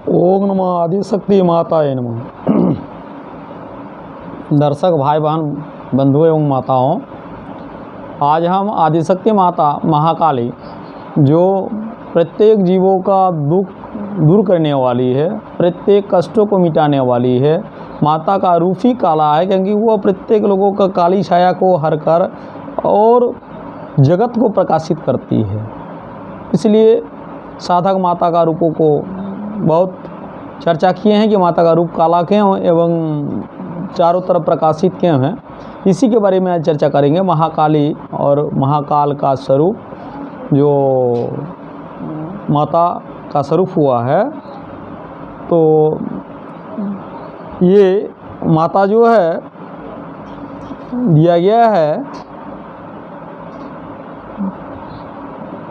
ओम नमः आदिशक्ति माताए नमः। दर्शक भाई बहन बंधु एवं माताओं, आज हम आदिशक्ति माता महाकाली जो प्रत्येक जीवों का दुख दूर करने वाली है, प्रत्येक कष्टों को मिटाने वाली है, माता का रूप ही काला है क्योंकि वह प्रत्येक लोगों का काली छाया को हर कर और जगत को प्रकाशित करती है। इसलिए साधक माता का रूपों को बहुत चर्चा किए हैं कि माता का रूप काला क्यों एवं चारों तरफ प्रकाशित क्यों है। इसी के बारे में आज चर्चा करेंगे। महाकाली और महाकाल का स्वरूप जो माता का स्वरूप हुआ है, तो ये माता जो है दिया गया है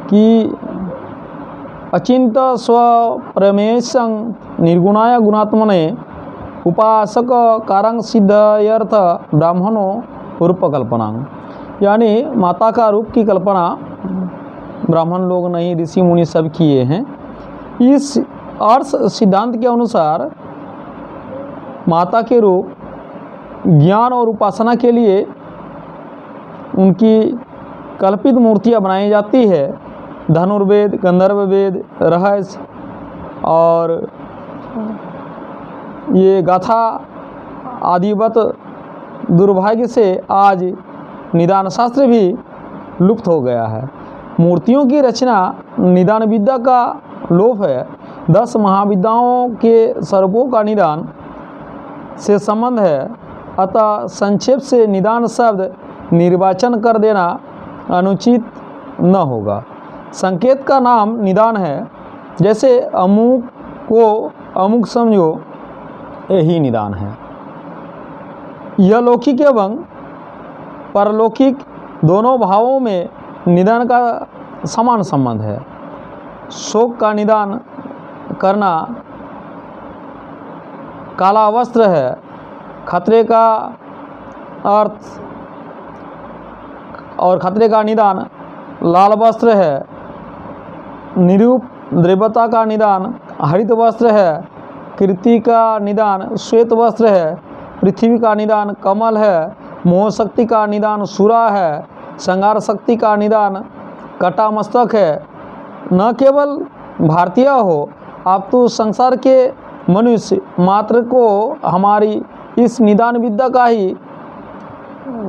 कि अचिंत स्वप्रमेशं निर्गुणाय गुणात्मने उपासक कारंग सिद्धयर्थ ब्राह्मणों रूपकल्पना, यानी माता का रूप की कल्पना ब्राह्मण लोग नहीं, ऋषि मुनि सब किए हैं। इस अर्थ सिद्धांत के अनुसार माता के रूप ज्ञान और उपासना के लिए उनकी कल्पित मूर्तियाँ बनाई जाती है। धनुर्वेद, गंधर्व वेद, रहस्य और ये गाथा आदिवत दुर्भाग्य से आज निदान शास्त्र भी लुप्त हो गया है। मूर्तियों की रचना निदान विद्या का लोप है। 10 महाविद्याओं के स्वरूपों का निदान से संबंध है, अतः संक्षेप से निदान शब्द निर्वाचन कर देना अनुचित न होगा। संकेत का नाम निदान है, जैसे अमुक को अमुक समझो, यही निदान है। यह लौकिक एवं परलौकिक दोनों भावों में निदान का समान संबंध है। शोक का निदान करना काला वस्त्र है, खतरे का अर्थ और खतरे का निदान लाल वस्त्र है। निरूप द्रव्यता का निदान हरित वस्त्र है। कीर्ति का निदान श्वेत वस्त्र है। पृथ्वी का निदान कमल है। मोह शक्ति का निदान सूरा है। श्रृंगार शक्ति का निदान कटा मस्तक है। न केवल भारतीय हो, आप तो संसार के मनुष्य मात्र को हमारी इस निदान विद्या का ही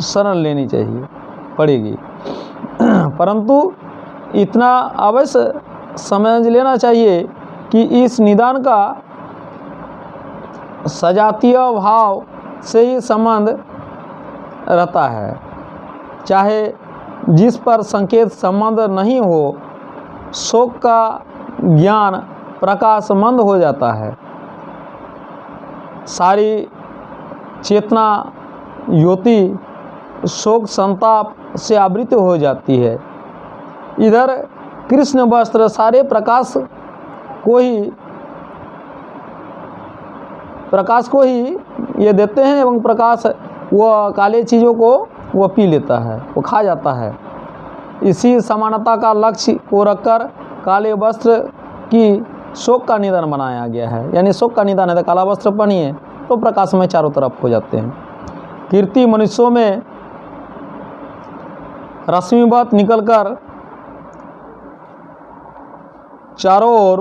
शरण लेनी चाहिए पड़ेगी। परंतु इतना अवश्य समझ लेना चाहिए कि इस निदान का सजातीय भाव से ही संबंध रहता है। चाहे जिस पर संकेत संबंध नहीं हो, शोक का ज्ञान प्रकाशमंद हो जाता है। सारी चेतना ज्योति शोक संताप से आवृत हो जाती है। इधर कृष्ण वस्त्र सारे प्रकाश को ही ये देते हैं एवं प्रकाश वह काले चीज़ों को वह पी लेता है, वो खा जाता है। इसी समानता का लक्ष्य को रखकर काले वस्त्र की शोक का निदान बनाया गया है। यानी शोक का निदान है तो काला वस्त्र पहनिए तो प्रकाश में चारों तरफ हो जाते हैं। कीर्ति मनुष्यों में रश्मिवत निकलकर चारों ओर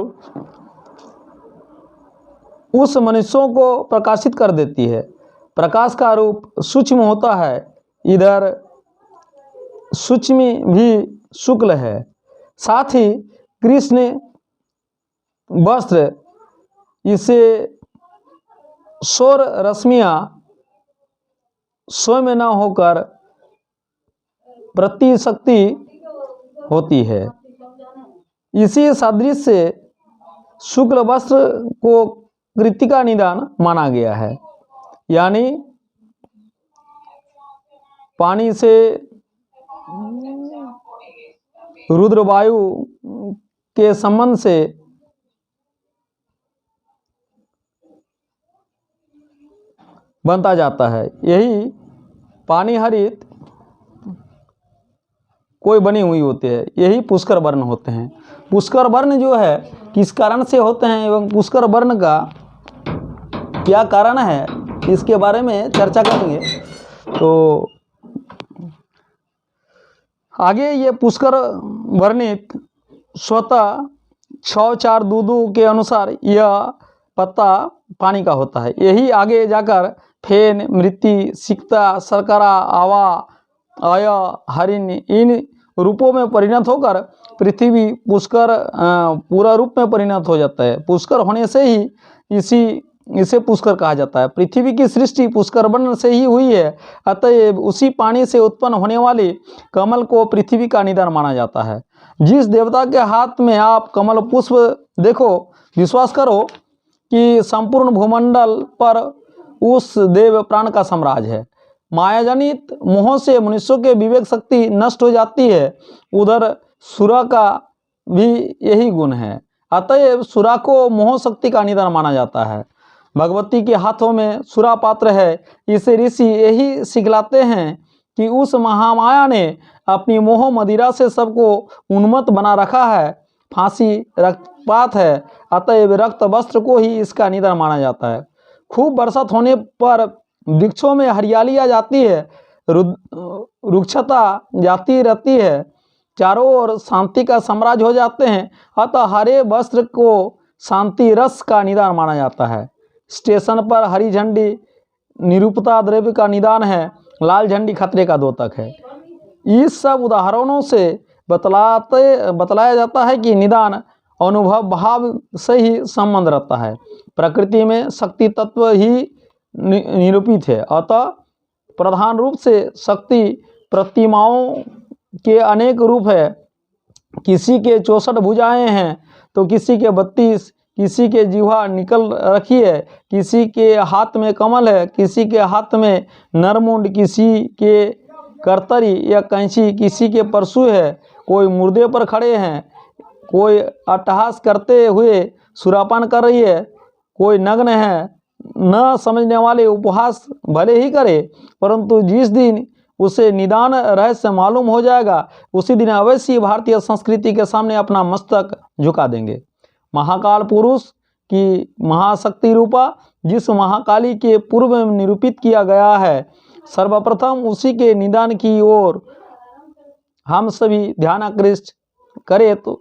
उस मनुष्यों को प्रकाशित कर देती है। प्रकाश का रूप सूक्ष्म होता है, इधर सूक्ष्म भी शुक्ल है। साथ ही कृष्ण वस्त्र इसे सौर रश्मियाँ स्वयं न होकर प्रति शक्ति होती है। इसी सादृश्य से शुक्ल वस्त्र को कृतिका निदान माना गया है। यानी पानी से रुद्रवायु के संबंध से बनता जाता है। यही पानी हरित कोई बनी हुई होती है, यही पुष्कर वर्ण होते हैं। पुष्कर वर्ण जो है किस कारण से होते हैं एवं पुष्कर वर्ण का क्या कारण है, इसके बारे में चर्चा करेंगे। तो आगे ये पुष्कर वर्णित स्वतः 6-4 दूदू के अनुसार यह पत्ता पानी का होता है। यही आगे जाकर फेन, मृति, सिक्ता, शर्करा, आवा, आय, हरिण इन रूपों में परिणत होकर पृथ्वी पुष्कर पूरा रूप में परिणत हो जाता है। पुष्कर होने से ही इसे पुष्कर कहा जाता है। पृथ्वी की सृष्टि पुष्कर वर्ण से ही हुई है, अतएव उसी पानी से उत्पन्न होने वाली कमल को पृथ्वी का निदान माना जाता है। जिस देवता के हाथ में आप कमल पुष्प देखो, विश्वास करो कि संपूर्ण भूमंडल पर उस देव प्राण का साम्राज्य है। मायाजनित मोह से मनुष्यों के विवेक शक्ति नष्ट हो जाती है। उधर सुरा का भी यही गुण है, अतएव सुरा को मोह शक्ति का निदान माना जाता है। भगवती के हाथों में सुरा पात्र है। इसे ऋषि यही सिखलाते हैं कि उस महामाया ने अपनी मोह मदिरा से सबको उन्मत्त बना रखा है। फांसी रक्तपात है, अतएव रक्त वस्त्र को ही इसका निदान माना जाता है। खूब बरसात होने पर वृक्षों में हरियाली आ जाती है, रुक्षता जाती रहती है, चारों ओर शांति का साम्राज्य हो जाते हैं। अतः हरे वस्त्र को शांति रस का निदान माना जाता है। स्टेशन पर हरी झंडी निरूपता द्रव्य का निदान है, लाल झंडी खतरे का द्योतक है। इस सब उदाहरणों से बतलाया जाता है कि निदान अनुभव भाव से ही संबंध रहता है। प्रकृति में शक्ति तत्व ही निरूपित है, अतः प्रधान रूप से शक्ति प्रतिमाओं के अनेक रूप है। किसी के 64 भुजाएं हैं तो किसी के 32, किसी के जिह्वा निकल रखी है, किसी के हाथ में कमल है, किसी के हाथ में नरमुंड, किसी के करतरी या कैंची, किसी के परशु है, कोई मुर्दे पर खड़े हैं, कोई अट्टहास करते हुए सुरापान कर रही है, कोई नग्न है। न समझने वाले उपहास भले ही करे, परंतु जिस दिन उसे निदान रहस्य मालूम हो जाएगा, उसी दिन अवश्य भारतीय संस्कृति के सामने अपना मस्तक झुका देंगे। महाकाल पुरुष की महाशक्ति रूपा जिस महाकाली के पूर्व में निरूपित किया गया है, सर्वप्रथम उसी के निदान की ओर हम सभी ध्यान आकृष्ट करें तो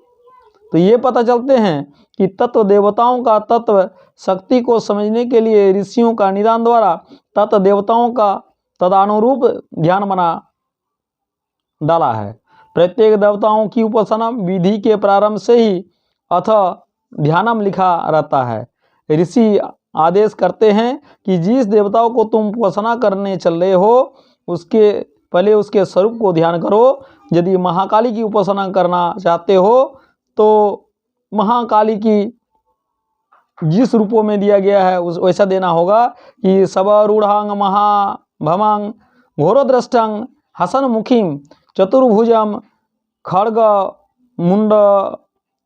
ये पता चलते हैं कि तत्व देवताओं का तत्व शक्ति को समझने के लिए ऋषियों का निदान द्वारा तत्व देवताओं का तदानुरूप ध्यान बना डाला है। प्रत्येक देवताओं की उपासना विधि के प्रारंभ से ही अथ ध्यानम लिखा रहता है। ऋषि आदेश करते हैं कि जिस देवताओं को तुम उपासना करने चल रहे हो, उसके पहले उसके स्वरूप को ध्यान करो। यदि महाकाली की उपासना करना चाहते हो तो महाकाली की जिस रूपों में दिया गया है उस वैसा देना होगा कि सबरूढ़ांग महाभमांग घोरद्रष्टंग हसनमुखीम चतुर्भुजम खड्ग मुंड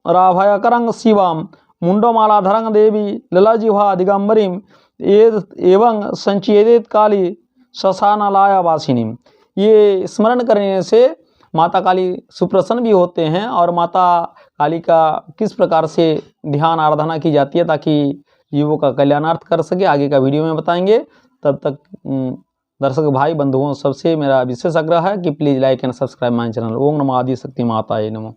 राभयकरंग शिवाम मुंडमालाधरंग देवी ललाजिह्वा दिगंबरीम एवं संचेदित काली शशानालय वासिनीम। ये स्मरण करने से माता काली सुप्रसन्न भी होते हैं और माता काली का किस प्रकार से ध्यान आराधना की जाती है ताकि जीवों का कल्याणार्थ कर सके, आगे का वीडियो में बताएंगे। तब तक दर्शक भाई बंधुओं सबसे मेरा विशेष आग्रह है कि please like and subscribe my channel. ओम नमो आदि शक्ति माताये नमः।